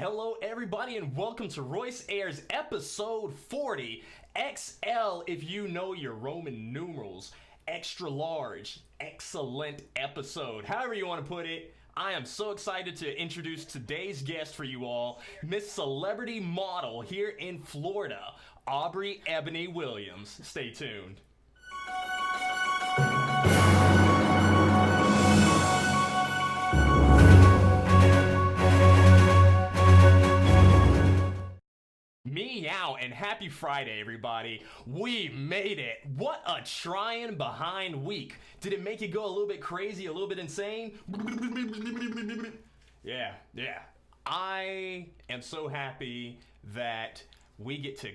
Hello, everybody, and welcome to Royce Airs episode 40. XL, if you know your Roman numerals. Extra large, excellent episode. However you want to put it, I am so excited to introduce today's guest for you all, Miss Celebrity Model here in Florida, Aubri Ebony Williams. Stay tuned. Meow and happy Friday, everybody. We made it. What a trying behind week. Did it make you go a little bit crazy, a little bit insane? Yeah. I am so happy that we get to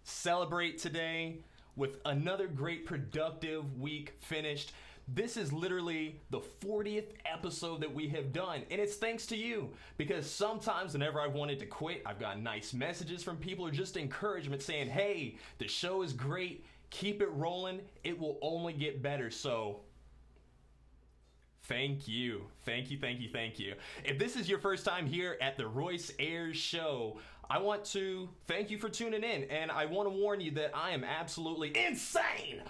celebrate today with another great productive week finished. This is literally the 40th episode that we have done, and it's thanks to you, because sometimes whenever I've wanted to quit, I've got nice messages from people or just encouragement saying, hey, the show is great, keep it rolling, it will only get better. So thank you. If this is your first time here at the Royce Airs show, I want to thank you for tuning in, and I want to warn you that I am absolutely insane,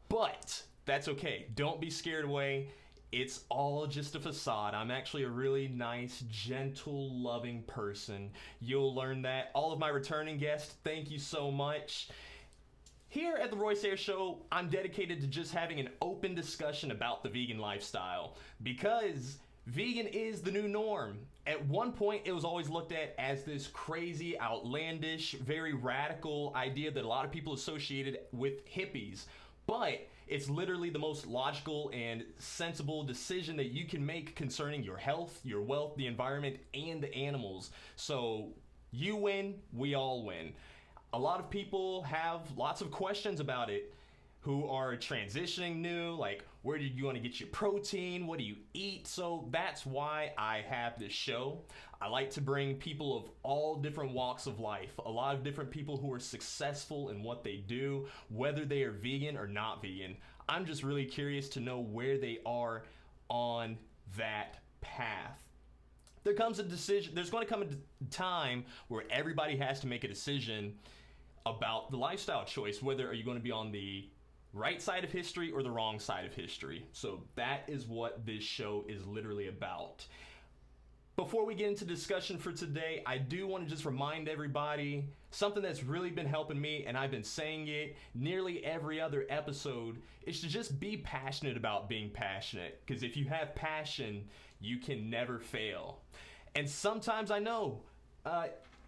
but that's okay. Don't be scared away. It's all just a facade. I'm actually a really nice, gentle, loving person. You'll learn that. All of my returning guests, thank you so much. Here at the Royce Air Show, I'm dedicated to just having an open discussion about the vegan lifestyle, because vegan is the new norm. At one point, it was always looked at as this crazy, outlandish, very radical idea that a lot of people associated with hippies. But it's literally the most logical and sensible decision that you can make concerning your health, your wealth, the environment, and the animals. So you win, we all win. A lot of people have lots of questions about it who are transitioning new, like where do you want to get your protein, what do you eat? So that's why I have this show. I like to bring people of all different walks of life, a lot of different people who are successful in what they do, whether they are vegan or not vegan. I'm just really curious to know where they are on that path. There's going to come a time where everybody has to make a decision about the lifestyle choice, whether are you going to be on the right side of history or the wrong side of history. So that is what this show is literally about. Before we get into discussion for today, I do want to just remind everybody something that's really been helping me, and I've been saying it nearly every other episode, is to just be passionate about being passionate. Because if you have passion, you can never fail. And sometimes I know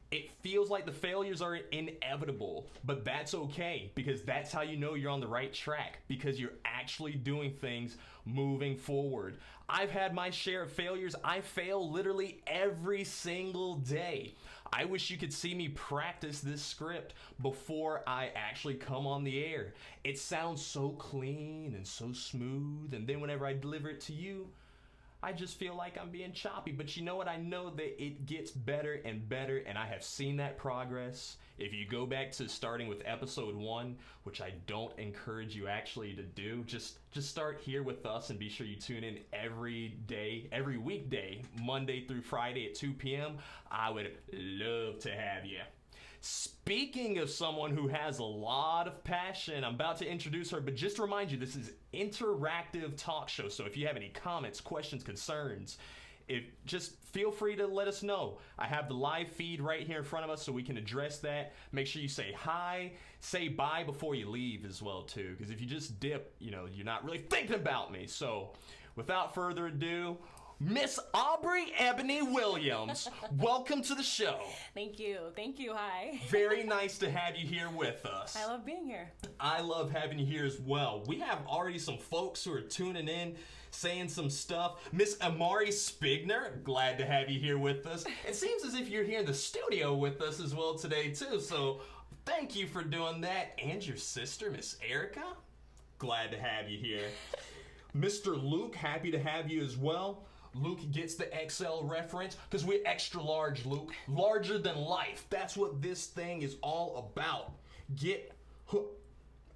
it feels like the failures are inevitable, but that's okay, because that's how you know you're on the right track, because you're actually doing things moving forward. I've had my share of failures. I fail literally every single day. I wish you could see me practice this script before I actually come on the air. It sounds so clean and so smooth, and then whenever I deliver it to you, I just feel like I'm being choppy. But you know what? I know that it gets better and better, and I have seen that progress. If you go back to starting with episode 1, which I don't encourage you actually to do, just start here with us and be sure you tune in every day, every weekday, Monday through Friday at 2 p.m. I would love to have you. Speaking of someone who has a lot of passion, I'm about to introduce her, but just to remind you, this is interactive talk show. So if you have any comments, questions, concerns, just feel free to let us know. I have the live feed right here in front of us so we can address that. Make sure you say hi, say bye before you leave as well too, because if you just dip, you're not really thinking about me. So without further ado, Miss Aubri Ebony Williams, welcome to the show. Thank you. Hi. Very nice to have you here with us. I love being here. I love having you here as well. We have already some folks who are tuning in, saying some stuff. Miss Amari Spigner, glad to have you here with us. It seems as if you're here in the studio with us as well today too, so thank you for doing that. And your sister, Miss Erica, glad to have you here. Mr. Luke, happy to have you as well. Luke gets the XL reference because we're extra large, Luke. Larger than life. That's what this thing is all about.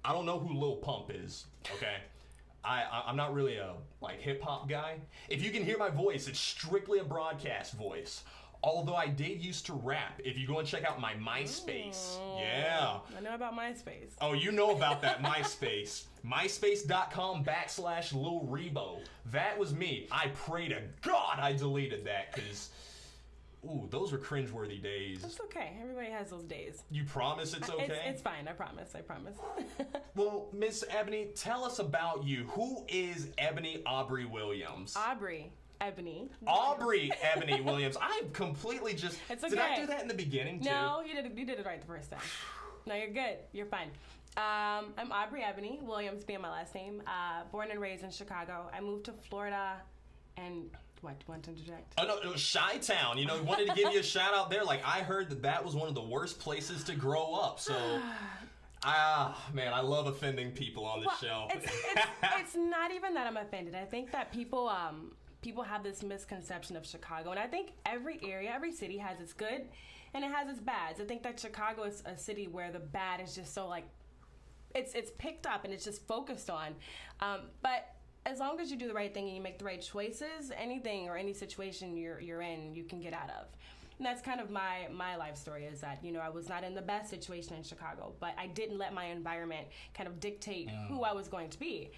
I don't know who Lil Pump is, okay? I'm not really a hip hop guy. If you can hear my voice, it's strictly a broadcast voice. Although I did used to rap. If you go and check out my MySpace. Yeah. I know about MySpace. Oh, you know about that MySpace. MySpace.com/Lil Rebo. That was me. I pray to God I deleted that because, ooh, those were cringeworthy days. It's okay. Everybody has those days. You promise it's okay? It's fine. I promise. Well, Miss Ebony, tell us about you. Who is Ebony Aubri Williams? Aubri. Ebony. Aubri Ebony Williams. I completely just... It's okay. Did I do that in the beginning, too? No, you did it right the first time. No, you're good. You're fine. I'm Aubri Ebony Williams, being my last name. Born and raised in Chicago. I moved to Florida and... What, do you want to interject? Oh, no, it was Chi-Town. You know, wanted to give you a shout out there. Like, I heard that was one of the worst places to grow up, so... man, I love offending people on the show. It's not even that I'm offended. I think that people have this misconception of Chicago, and I think every area, every city has its good, and it has its bads. I think that Chicago is a city where the bad is just so, like, it's picked up and it's just focused on. But as long as you do the right thing and you make the right choices, anything or any situation you're in, you can get out of. And that's kind of my life story, is that, you know, I was not in the best situation in Chicago, but I didn't let my environment kind of dictate who I was going to be.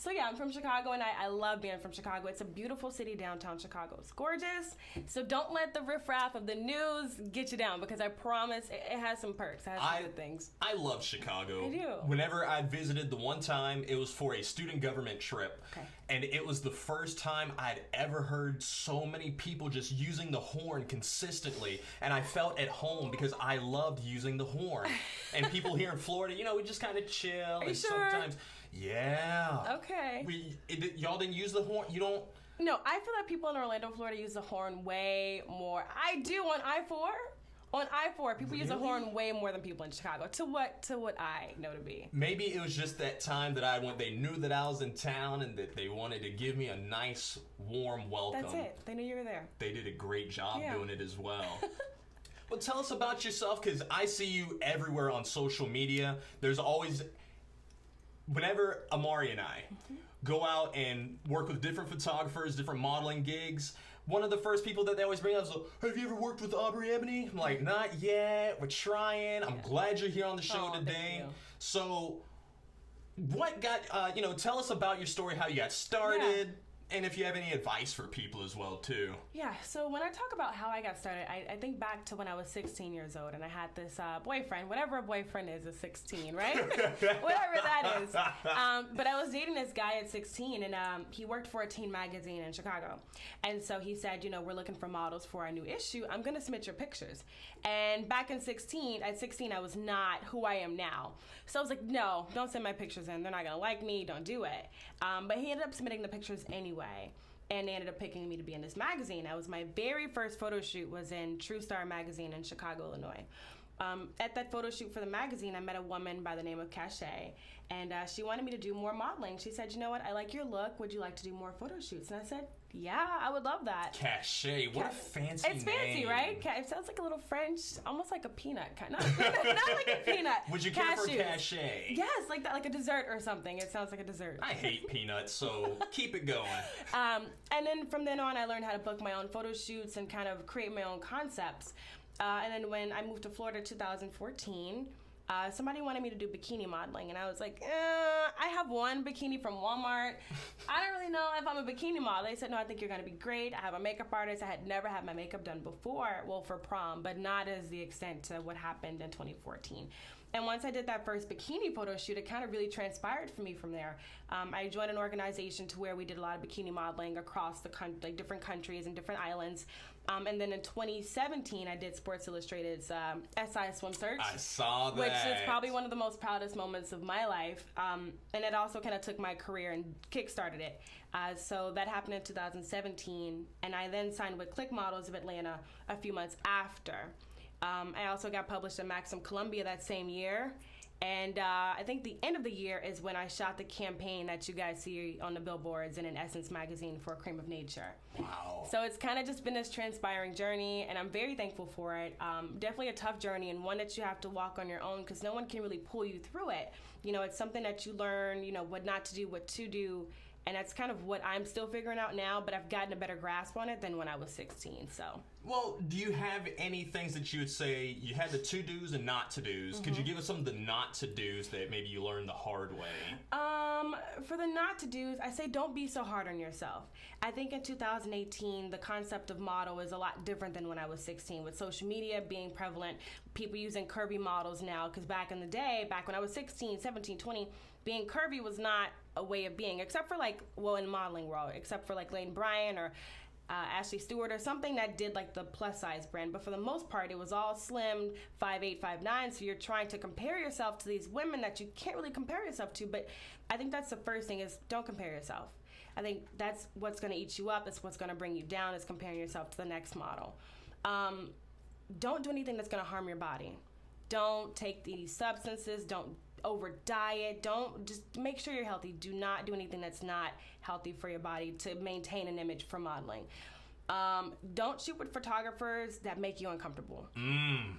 So yeah, I'm from Chicago, and I love being from Chicago. It's a beautiful city, downtown Chicago. It's gorgeous. So don't let the riffraff of the news get you down, because I promise it has some perks. It has some good things. I love Chicago. I do. Whenever I visited the one time, it was for a student government trip. Okay. And it was the first time I'd ever heard so many people just using the horn consistently. And I felt at home because I loved using the horn. And people here in Florida, you know, we just kind of chill. Are you and sure? Sometimes... Yeah. Okay. Y'all didn't use the horn? You don't? No, I feel like people in Orlando, Florida use the horn way more. I do on I-4. On I-4, people use the horn way more than people in Chicago, to what I know to be. Maybe it was just that time that I went, they knew that I was in town and that they wanted to give me a nice, warm welcome. That's it. They knew you were there. They did a great job doing it as well. Well, tell us about yourself, because I see you everywhere on social media. There's always... Whenever Amari and I go out and work with different photographers, different modeling gigs, one of the first people that they always bring up is, have you ever worked with Aubri Ebony? I'm like, not yet. We're trying. I'm glad you're here on the show today. So what got, tell us about your story, how you got started. Yeah. And if you have any advice for people as well, too. Yeah, so when I talk about how I got started, I think back to when I was 16 years old, and I had this boyfriend, whatever a boyfriend is 16, right? Whatever that is. But I was dating this guy at 16, and he worked for a teen magazine in Chicago. And so he said, you know, we're looking for models for our new issue. I'm going to submit your pictures. And back at 16, I was not who I am now. So I was like, no, don't send my pictures in. They're not going to like me. Don't do it. But he ended up submitting the pictures anyway. And they ended up picking me to be in this magazine. My very first photo shoot was in True Star magazine in Chicago, Illinois. At that photo shoot for the magazine, I met a woman by the name of Cachet, and she wanted me to do more modeling. She said, you know what, I like your look. Would you like to do more photo shoots? And I said, yeah, I would love that. Cachet, what a fancy name. It's fancy, right? It sounds like a little French, almost like a peanut. Not like a peanut. Would you care for Cachet? Yes, like that, like a dessert or something. It sounds like a dessert. I hate peanuts, so keep it going. And then from then on, I learned how to book my own photo shoots and kind of create my own concepts. And then when I moved to Florida in 2014, somebody wanted me to do bikini modeling, and I was like, I have one bikini from Walmart. I don't really know if I'm a bikini model. They said, no, I think you're going to be great. I have a makeup artist. I had never had my makeup done before, well, for prom, but not as the extent to what happened in 2014. And once I did that first bikini photo shoot, it kind of really transpired for me from there. I joined an organization to where we did a lot of bikini modeling across the like different countries and different islands. And then in 2017, I did Sports Illustrated's SI Swim Search. I saw that. Which is probably one of the most proudest moments of my life. And it also kind of took my career and kickstarted it. So that happened in 2017. And I then signed with Click Models of Atlanta a few months after. I also got published in Maxim Columbia that same year. And I think the end of the year is when I shot the campaign that you guys see on the billboards and in Essence magazine for Cream of Nature. Wow. So it's kind of just been this transpiring journey, and I'm very thankful for it. Definitely a tough journey, and one that you have to walk on your own because no one can really pull you through it. You know, it's something that you learn, you know, what not to do, what to do. And that's kind of what I'm still figuring out now, but I've gotten a better grasp on it than when I was 16, so. Well, do you have any things that you would say, you had the to-dos and not-to-dos. Could you give us some of the not-to-dos that maybe you learned the hard way? For the not-to-dos, I say don't be so hard on yourself. I think in 2018, the concept of model is a lot different than when I was 16. With social media being prevalent, people using curvy models now, because back in the day, back when I was 16, 17, 20, being curvy was not a way of being, except for like, well, in modeling world, except for like Lane Bryant or Ashley Stewart or something that did like the plus size brand. But for the most part, it was all slim, 5'8", 5'9". So you're trying to compare yourself to these women that you can't really compare yourself to. But I think that's the first thing is don't compare yourself. I think that's what's going to eat you up. It's what's going to bring you down is comparing yourself to the next model. Don't do anything that's going to harm your body. Don't take these substances. Don't over diet. Don't, just make sure you're healthy. Do not do anything that's not healthy for your body to maintain an image for modeling. Don't shoot with photographers that make you uncomfortable.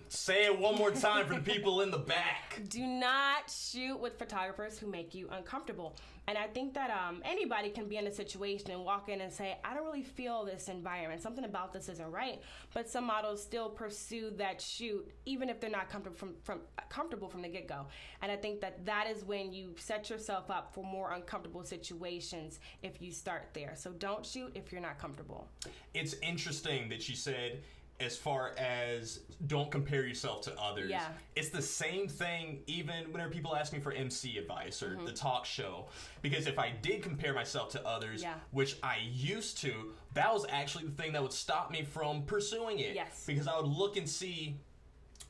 Say it one more time for the people in the back. Do not shoot with photographers who make you uncomfortable. And I think that anybody can be in a situation and walk in and say, I don't really feel this environment. Something about this isn't right. But some models still pursue that shoot, even if they're not comfortable from the get-go. And I think that is when you set yourself up for more uncomfortable situations if you start there. So don't shoot if you're not comfortable. It's interesting that you said, as far as don't compare yourself to others. Yeah. It's the same thing even whenever people ask me for MC advice or the talk show. Because if I did compare myself to others, which I used to, that was actually the thing that would stop me from pursuing it. Yes. Because I would look and see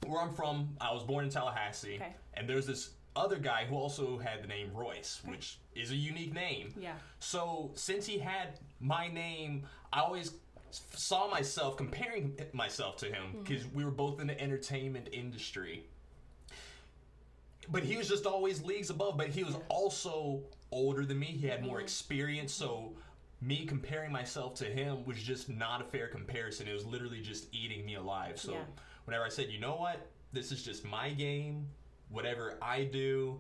where I'm from. I was born in Tallahassee. Okay. And there's this other guy who also had the name Royce, which is a unique name. Yeah. So since he had my name, I always saw myself comparing myself to him because we were both in the entertainment industry. But he was just always leagues above, but he was also older than me. He had more experience, so me comparing myself to him was just not a fair comparison. It was literally just eating me alive. So whenever I said, you know what, this is just my game, whatever I do,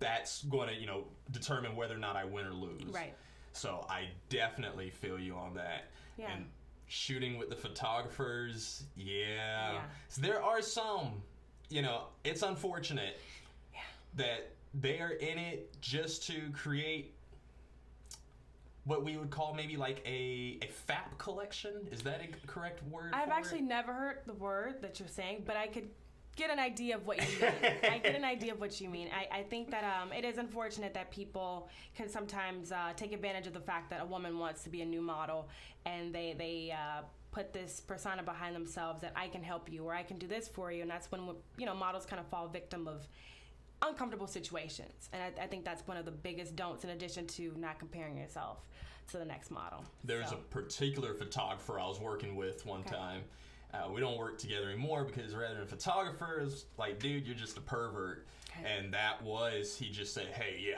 that's going to, determine whether or not I win or lose. Right. So I definitely feel you on that. Yeah. And shooting with the photographers, So there are some, it's unfortunate that they are in it just to create what we would call maybe like a FAP collection. Is that a correct word? I've actually never heard the word that you're saying, but I could get an idea of what you mean. I get an idea of what you mean. I think that it is unfortunate that people can sometimes take advantage of the fact that a woman wants to be a new model, and they put this persona behind themselves that I can help you or I can do this for you, and that's when models kind of fall victim of uncomfortable situations. And I think that's one of the biggest don'ts, in addition to not comparing yourself to the next model. There's a particular photographer I was working with one time. We don't work together anymore because rather than photographers, like, dude, you're just a pervert. Okay. And he just said, hey,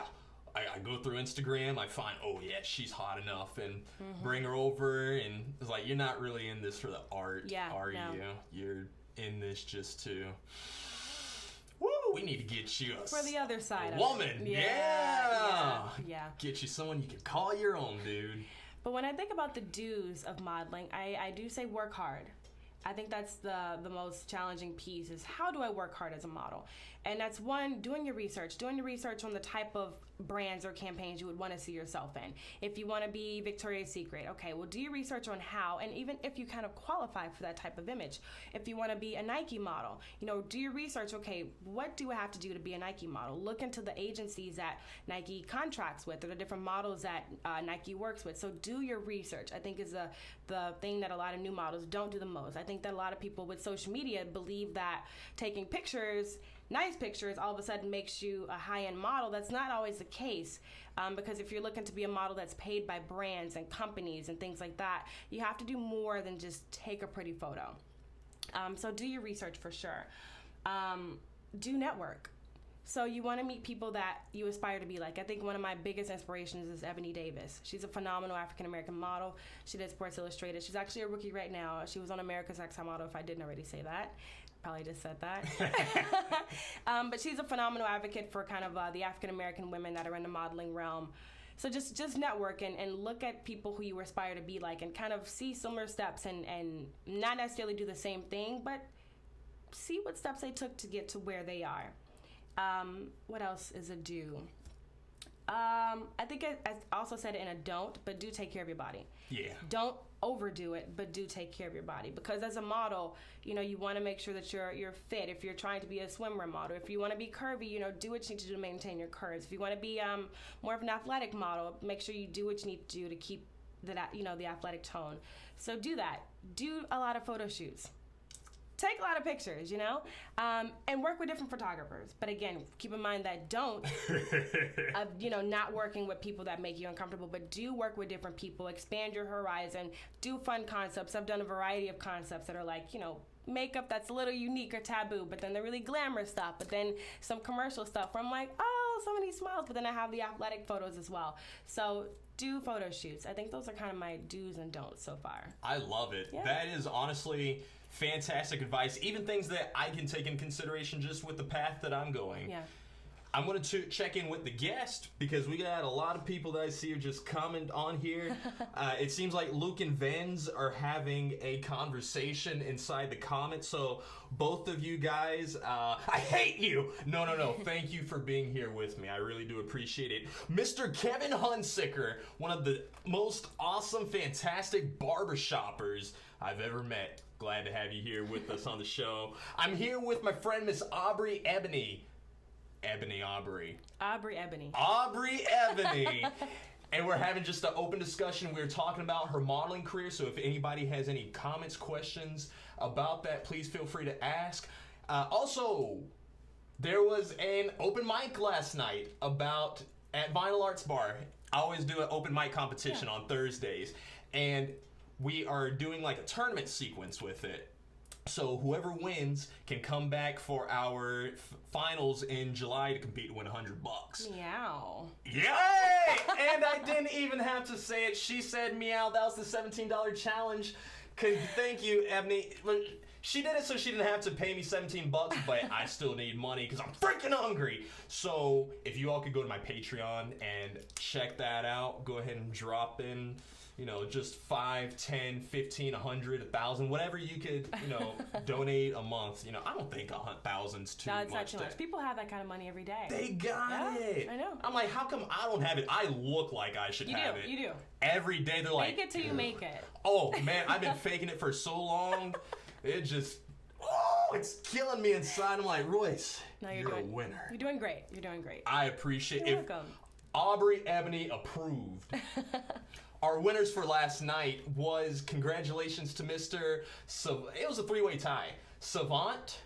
I go through Instagram, I find, she's hot enough, and bring her over. And it's like, you're not really in this for the art, are you? You're in this just to, we need to get you for the other side woman. Of it. Yeah. Get you someone you can call your own, dude. But when I think about the do's of modeling, I do say work hard. I think that's the most challenging piece is how do I work hard as a model? And that's one, doing your research on the type of brands or campaigns you would want to see yourself in. If you want to be Victoria's Secret, okay, well, do your research on how, and even if you kind of qualify for that type of image. If you want to be a Nike model, do your research, okay, what do I have to do to be a Nike model? Look into the agencies that Nike contracts with or the different models that Nike works with. So do your research, I think, is the thing that a lot of new models don't do the most. I think that a lot of people with social media believe that taking pictures, nice pictures, all of a sudden makes you a high-end model. That's not always the case, because if you're looking to be a model that's paid by brands and companies and things like that, you have to do more than just take a pretty photo. So do your research for sure. Do network. So you want to meet people that you aspire to be like. I think one of my biggest inspirations is Ebony Davis. She's a phenomenal African-American model. She did Sports Illustrated. She's actually a rookie right now. She was on America's Next Top Model, if I didn't already say that. Probably just said that. But she's a phenomenal advocate for kind of the African-American women that are in the modeling realm. So just network and look at people who you aspire to be like, and kind of see similar steps, and not necessarily do the same thing, but see what steps they took to get to where they are. What else is a do? I think I also said it in a don't, but do take care of your body. Yeah. Don't overdo it, but do take care of your body, because as a model, you want to make sure that you're fit. If you're trying to be a swimwear model, if you want to be curvy, do what you need to do to maintain your curves. If you want to be more of an athletic model, make sure you do what you need to do to keep the athletic tone. So do that. Do a lot of photo shoots. Take a lot of pictures, and work with different photographers. But again, keep in mind that don't, not working with people that make you uncomfortable, but do work with different people, expand your horizon, do fun concepts. I've done a variety of concepts that are like, makeup that's a little unique or taboo, but then the really glamorous stuff, but then some commercial stuff where I'm like, oh, so many smiles, but then I have the athletic photos as well. So do photo shoots. I think those are kind of my do's and don'ts so far. I love it. Yeah. That is honestly fantastic advice. Even things that I can take in consideration just with the path that I'm going. Yeah. I'm going to check in with the guest, because we got a lot of people that I see are just comment on here. It seems like Luke and Venz are having a conversation inside the comments. So both of you guys, I hate you. No. Thank you for being here with me. I really do appreciate it. Mr. Kevin Hunsicker, one of the most awesome, fantastic barbershoppers I've ever met. Glad to have you here with us on the show. I'm here with my friend, Miss Aubri Ebony. Aubri. Aubri Ebony. And we're having just an open discussion. We're talking about her modeling career. So if anybody has any comments, questions about that, please feel free to ask. Also, there was an open mic last night at Vinyl Arts Bar. I always do an open mic competition on Thursdays. And we are doing like a tournament sequence with it. So whoever wins can come back for our finals in July to compete to win $100. Meow. Yay! And I didn't even have to say it. She said meow. That was the $17 challenge. Thank you, Ebony. She did it so she didn't have to pay me $17, but I still need money because I'm freaking hungry. So if you all could go to my Patreon and check that out, go ahead and drop in, just 5, 10, 15, 100, 1,000, whatever you could, donate a month. I don't think 1,000's too much. No, it's not too much. People have that kind of money every day. They got it. I know. I'm like, how come I don't have it? I look like I should have it. You do. Every day they're like, fake it till you make it. Oh man, I've been faking it for so long. It just, it's killing me inside. I'm like, Royce, you're a winner. You're doing great. I appreciate it. You're welcome. Aubrey Ebony approved. Our winners for last night was, congratulations to Mr. It was a 3-way tie. Savant,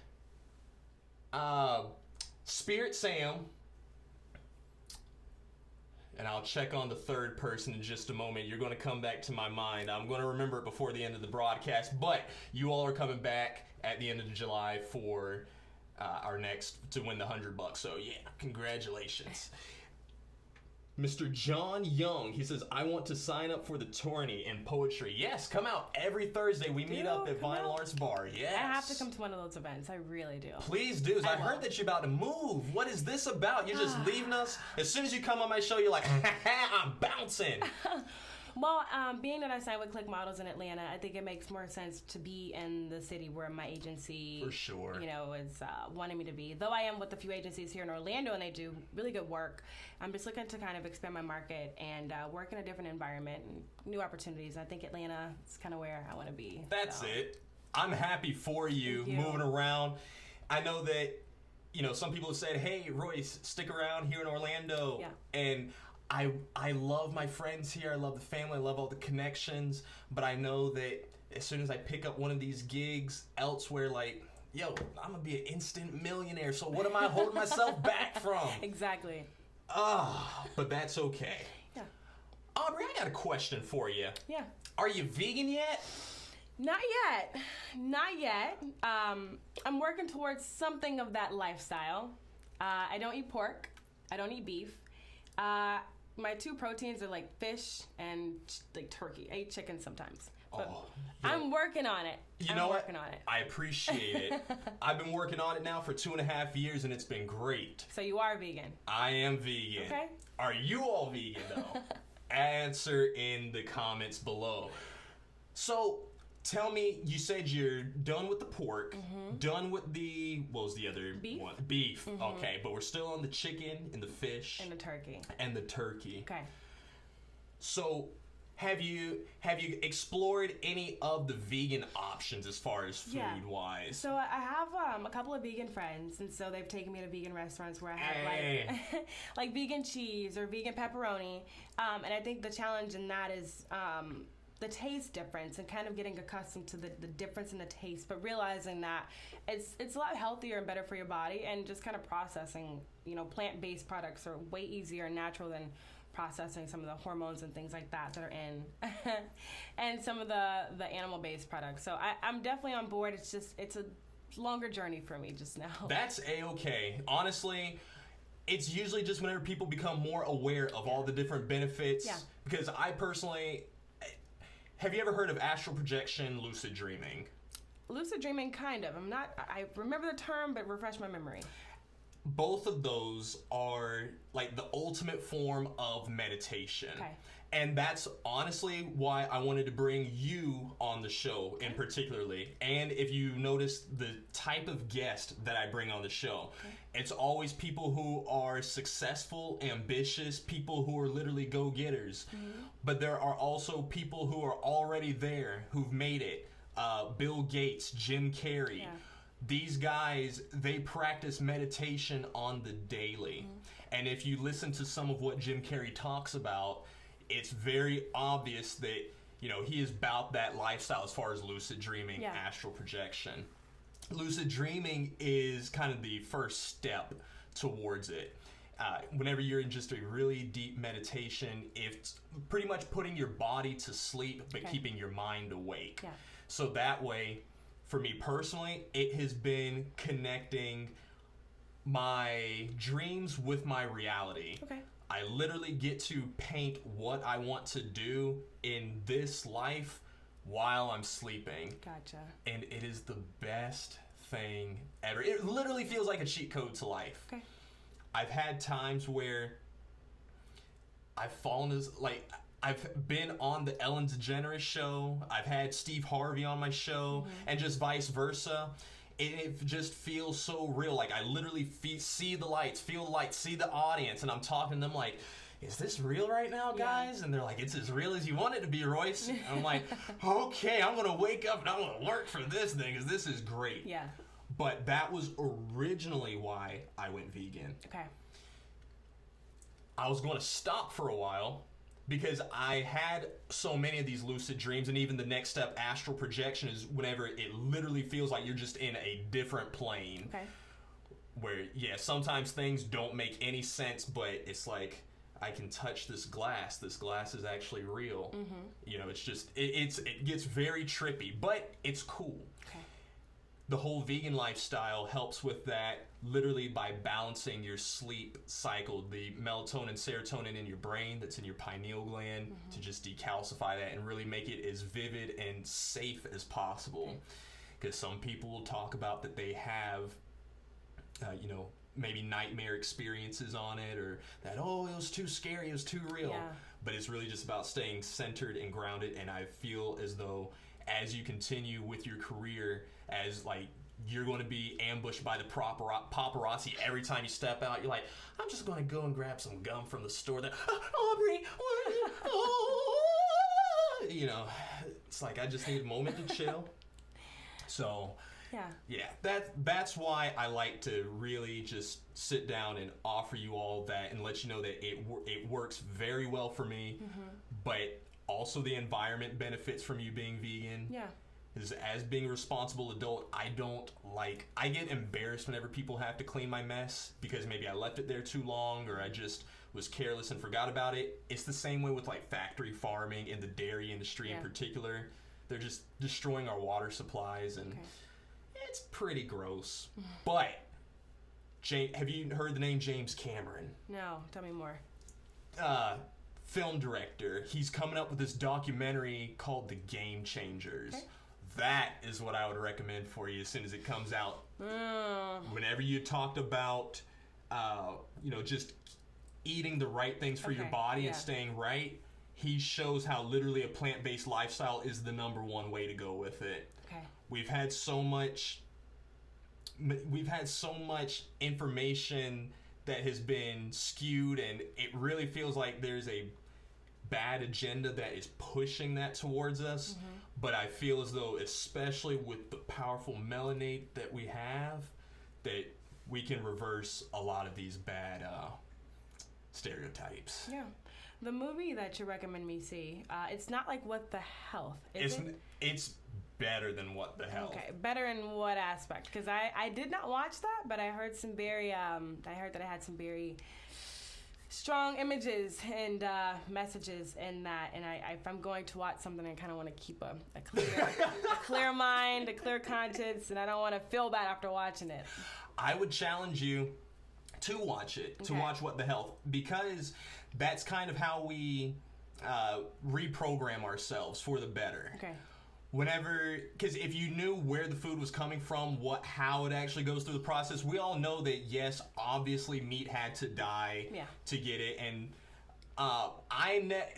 Spirit Sam, and I'll check on the third person in just a moment. You're going to come back to my mind. I'm going to remember it before the end of the broadcast, but you all are coming back at the end of July for our next, to win the $100. So yeah, congratulations. Mr. John Young, he says, I want to sign up for the tourney in poetry. Yes, come out every Thursday. We meet up at Vinyl Arts Bar. Yes. I have to come to one of those events. I really do. Please do. I heard that you're about to move. What is this about? You're just leaving us? As soon as you come on my show, you're like, I'm bouncing. Well, being that I signed with Click Models in Atlanta, I think it makes more sense to be in the city where my agency, for sure, is wanting me to be. Though I am with a few agencies here in Orlando, and they do really good work. I'm just looking to kind of expand my market and work in a different environment and new opportunities. I think Atlanta is kind of where I want to be. That's it. I'm happy for you moving around. I know that, some people have said, hey, Royce, stick around here in Orlando. Yeah. And I love my friends here. I love the family. I love all the connections. But I know that as soon as I pick up one of these gigs elsewhere, like, yo, I'm going to be an instant millionaire. So what am I holding myself back from? Exactly. But that's okay. Yeah. Aubri, I got a question for you. Yeah. Are you vegan yet? Not yet. I'm working towards something of that lifestyle. I don't eat pork. I don't eat beef. My two proteins are like fish and like turkey. I eat chicken sometimes. But Oh, I'm working on it. You know what? Working on it. I appreciate it. I've been working on it now for 2.5 years, and it's been great. So you are vegan. I am vegan. Okay. Are you all vegan, though? Answer in the comments below. So, tell me, you said you're done with the pork, done with what was the other Beef? one? Beef. Okay, but we're still on the chicken and the fish. And the turkey. And the turkey. Okay. So, have you explored any of the vegan options as far as food wise? So I have a couple of vegan friends, and so they've taken me to vegan restaurants where I have like like vegan cheese or vegan pepperoni, and I think the challenge in that is the taste difference and kind of getting accustomed to the difference in the taste, but realizing that it's a lot healthier and better for your body, and just kind of processing, plant-based products are way easier and natural than processing some of the hormones and things like that are in and some of the animal-based products. So I'm definitely on board. It's a longer journey for me just now. That's a-okay. Honestly, it's usually just whenever people become more aware of all the different benefits. Yeah. Because I personally, have you ever heard of astral projection, lucid dreaming? Lucid dreaming, kind of. I remember the term, but refresh my memory. Both of those are like the ultimate form of meditation. Okay. And that's honestly why I wanted to bring you on the show in particularly. And if you notice the type of guest that I bring on the show, it's always people who are successful, ambitious, people who are literally go-getters. But there are also people who are already there, who've made it. Bill Gates, Jim Carrey. Yeah. These guys, they practice meditation on the daily. And if you listen to some of what Jim Carrey talks about, it's very obvious that, he is about that lifestyle as far as lucid dreaming, astral projection. Lucid dreaming is kind of the first step towards it. Whenever you're in just a really deep meditation, it's pretty much putting your body to sleep, but keeping your mind awake. Yeah. So that way, for me personally, it has been connecting my dreams with my reality. Okay. I literally get to paint what I want to do in this life while I'm sleeping. Gotcha. And it is the best thing ever. It literally feels like a cheat code to life. Okay. I've had times where I've I've been on the Ellen DeGeneres show. I've had Steve Harvey on my show, and just vice versa. It just feels so real. Like I literally see the lights, feel the lights, see the audience, and I'm talking to them like, is this real right now, guys? And they're like, it's as real as you want it to be, Royce. And I'm like, okay, I'm going to wake up and I'm going to work for this thing because this is great. Yeah. But that was originally why I went vegan. Okay. I was going to stop for a while because I had so many of these lucid dreams, and even the next step, astral projection, is whenever it literally feels like you're just in a different plane. Okay. Where, sometimes things don't make any sense, but it's like, I can touch this glass. This glass is actually real. It's just, it gets very trippy, but it's cool. Okay. The whole vegan lifestyle helps with that literally by balancing your sleep cycle, the melatonin, serotonin in your brain that's in your pineal gland, to just decalcify that and really make it as vivid and safe as possible. Because some people will talk about that they have, maybe nightmare experiences on it, or that, it was too scary, it was too real. Yeah. But it's really just about staying centered and grounded, and I feel as though as you continue with your career, as like you're going to be ambushed by the paparazzi every time you step out, you're like, I'm just going to go and grab some gum from the store. Aubri, what are you? Oh. It's like I just need a moment to chill. So that's why I like to really just sit down and offer you all that and let you know that it works very well for me, but also the environment benefits from you being vegan. Yeah. As being a responsible adult, I get embarrassed whenever people have to clean my mess because maybe I left it there too long, or I just was careless and forgot about it. It's the same way with like factory farming and the dairy industry in particular. They're just destroying our water supplies, and it's pretty gross. But have you heard the name James Cameron? No, tell me more. film director. He's coming up with this documentary called The Game Changers. Okay. That is what I would recommend for you as soon as it comes out. Whenever you talked about, just eating the right things for your body and staying right, he shows how literally a plant-based lifestyle is the number one way to go with it. Okay. We've had so much information that has been skewed, and it really feels like there's a bad agenda that is pushing that towards us. But I feel as though, especially with the powerful melanate that we have, that we can reverse a lot of these bad stereotypes. Yeah. The movie that you recommend me see, it's not like What the Health, is it? It's better than What the Health. Okay, better in what aspect? Because I did not watch that, but I heard some very, I heard that it had some very strong images and messages in that, and if I'm going to watch something, I kind of want to keep a clear mind, a clear conscience, and I don't want to feel bad after watching it. I would challenge you to watch it, to watch What the Health, because that's kind of how we reprogram ourselves for the better. Okay. Because if you knew where the food was coming from, how it actually goes through the process, we all know that, yes, obviously meat had to die to get it. And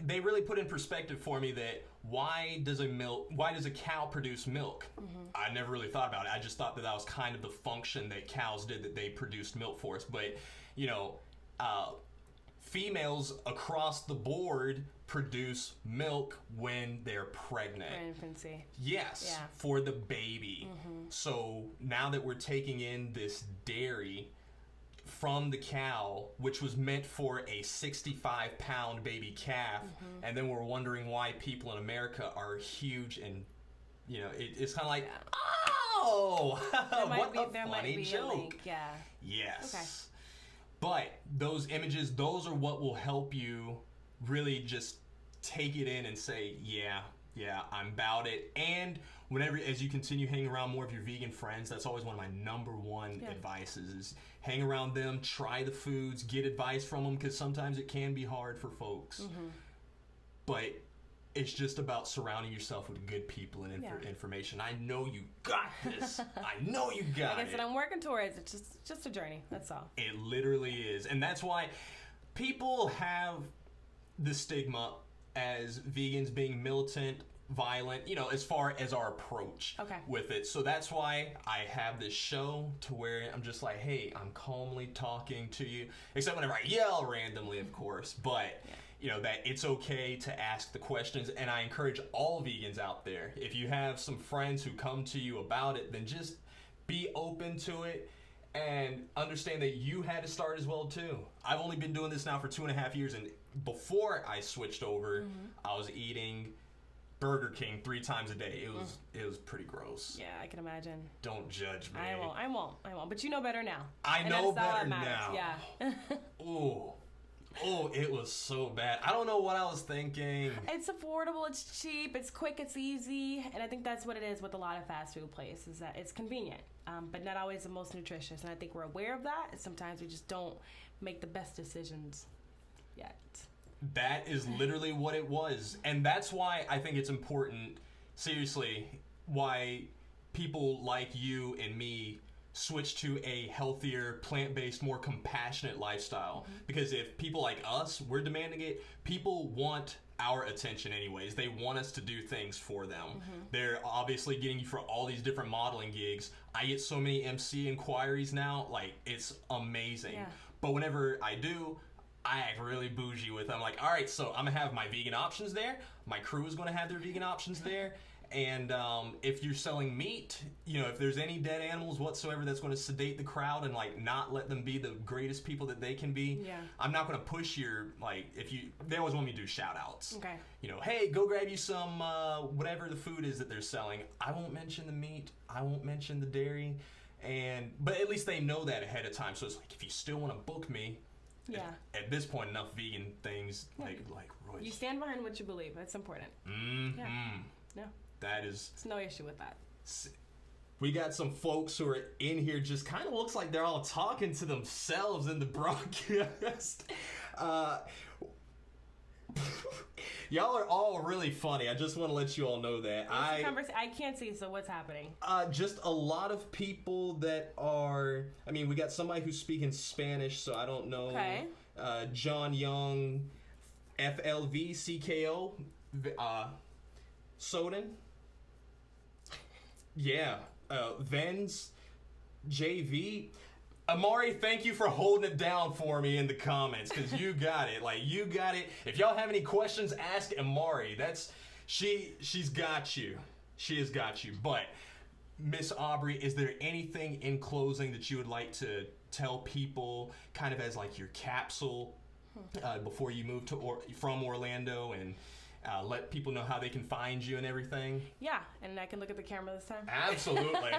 they really put in perspective for me that why does a cow produce milk? I never really thought about it. I just thought that was kind of the function that cows did, that they produced milk for us. But, females across the board produce milk when they're pregnant. For infancy. Yes, for the baby. So now that we're taking in this dairy from the cow, which was meant for a 65-pound baby calf, and then we're wondering why people in America are huge, and it's kind of like, oh, what a funny joke. Yes. Okay. But those images, those are what will help you really just take it in and say, yeah, I'm about it. And as you continue hanging around more of your vegan friends, that's always one of my number one advices, is hang around them, try the foods, get advice from them, because sometimes it can be hard for folks. But it's just about surrounding yourself with good people and information. I know you got this. I know you got it. Like I said, I'm working towards it. It's just a journey. That's all. It literally is. And that's why people have the stigma as vegans being militant, violent, as far as our approach with it. So that's why I have this show to where I'm just like, hey, I'm calmly talking to you, except whenever I yell randomly, of course. But that it's okay to ask the questions, and I encourage all vegans out there, if you have some friends who come to you about it, then just be open to it and understand that you had to start as well too. I've only been doing this now for 2.5 years, and before I switched over, I was eating Burger King 3 times a day. It was pretty gross. Yeah, I can imagine. Don't judge me. I won't. But you know better now. I know better now. Yeah. Oh, it was so bad. I don't know what I was thinking. It's affordable, it's cheap, it's quick, it's easy. And I think that's what it is with a lot of fast food places, is that it's convenient, but not always the most nutritious. And I think we're aware of that. And sometimes we just don't make the best decisions yet. That is literally what it was. And that's why I think it's important, seriously, why people like you and me switch to a healthier, plant-based, more compassionate lifestyle. Because if people like us, we're demanding it, people want our attention anyways. They want us to do things for them. They're obviously getting you for all these different modeling gigs. I get so many MC inquiries now, like, it's amazing. But whenever I do, I act really bougie with them. I'm like, all right, so I'm gonna have my vegan options there. My crew is gonna have their vegan options there. And if you're selling meat, if there's any dead animals whatsoever that's going to sedate the crowd and not let them be the greatest people that they can be, I'm not going to push your, they always want me to do shout outs. Okay. Hey, go grab you some whatever the food is that they're selling. I won't mention the meat. I won't mention the dairy. But at least they know that ahead of time. So it's like, if you still want to book me, at this point, enough vegan things like Royce. You stand behind what you believe. That's important. Yeah. That is... It's no issue with that. We got some folks who are in here, just kind of looks like they're all talking to themselves in the broadcast. Y'all are all really funny. I just want to let you all know that. I can't see, so what's happening? Just a lot of people that are... I mean, we got somebody who's speaking Spanish, so I don't know. Okay. John Young, FLVCKO, Soden. Yeah. Vens, JV. Amari, thank you for holding it down for me in the comments, because you got it. Like, you got it. If y'all have any questions, ask Amari. She's got you. She has got you. But, Miss Aubri, is there anything in closing that you would like to tell people, kind of as like your capsule before you move from Orlando, and let people know how they can find you and everything? Yeah, and I can look at the camera this time. Absolutely.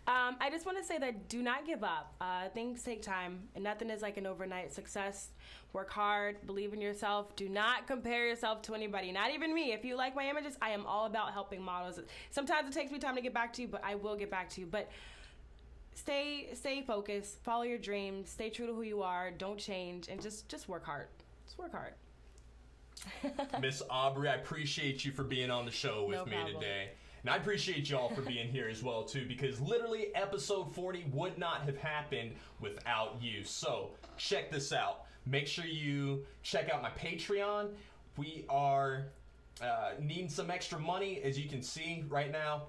I just want to say that do not give up. Things take time, and nothing is like an overnight success. Work hard, believe in yourself. Do not compare yourself to anybody, not even me. If you like my images, I am all about helping models. Sometimes it takes me time to get back to you, but I will get back to you. But stay focused, follow your dreams, stay true to who you are, don't change, and just work hard. Just work hard. Miss Aubri, I appreciate you for being on the show with me today. And I appreciate y'all for being here as well, too, because literally episode 40 would not have happened without you. So check this out. Make sure you check out my Patreon. We are needing some extra money, as you can see right now.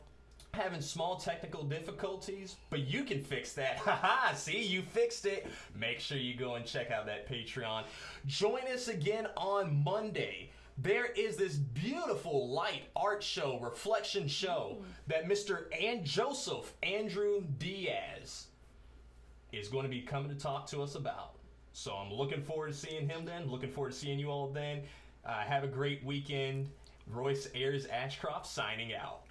Having small technical difficulties, but you can fix that. Haha, see, you fixed it. Make sure you go and check out that Patreon. Join us again on Monday. There is this beautiful light art show, reflection show, that Mr. Joseph Andrew Diaz is going to be coming to talk to us about. So I'm looking forward to seeing him then. Looking forward to seeing you all then. Have a great weekend. Royce Ashcroft signing out.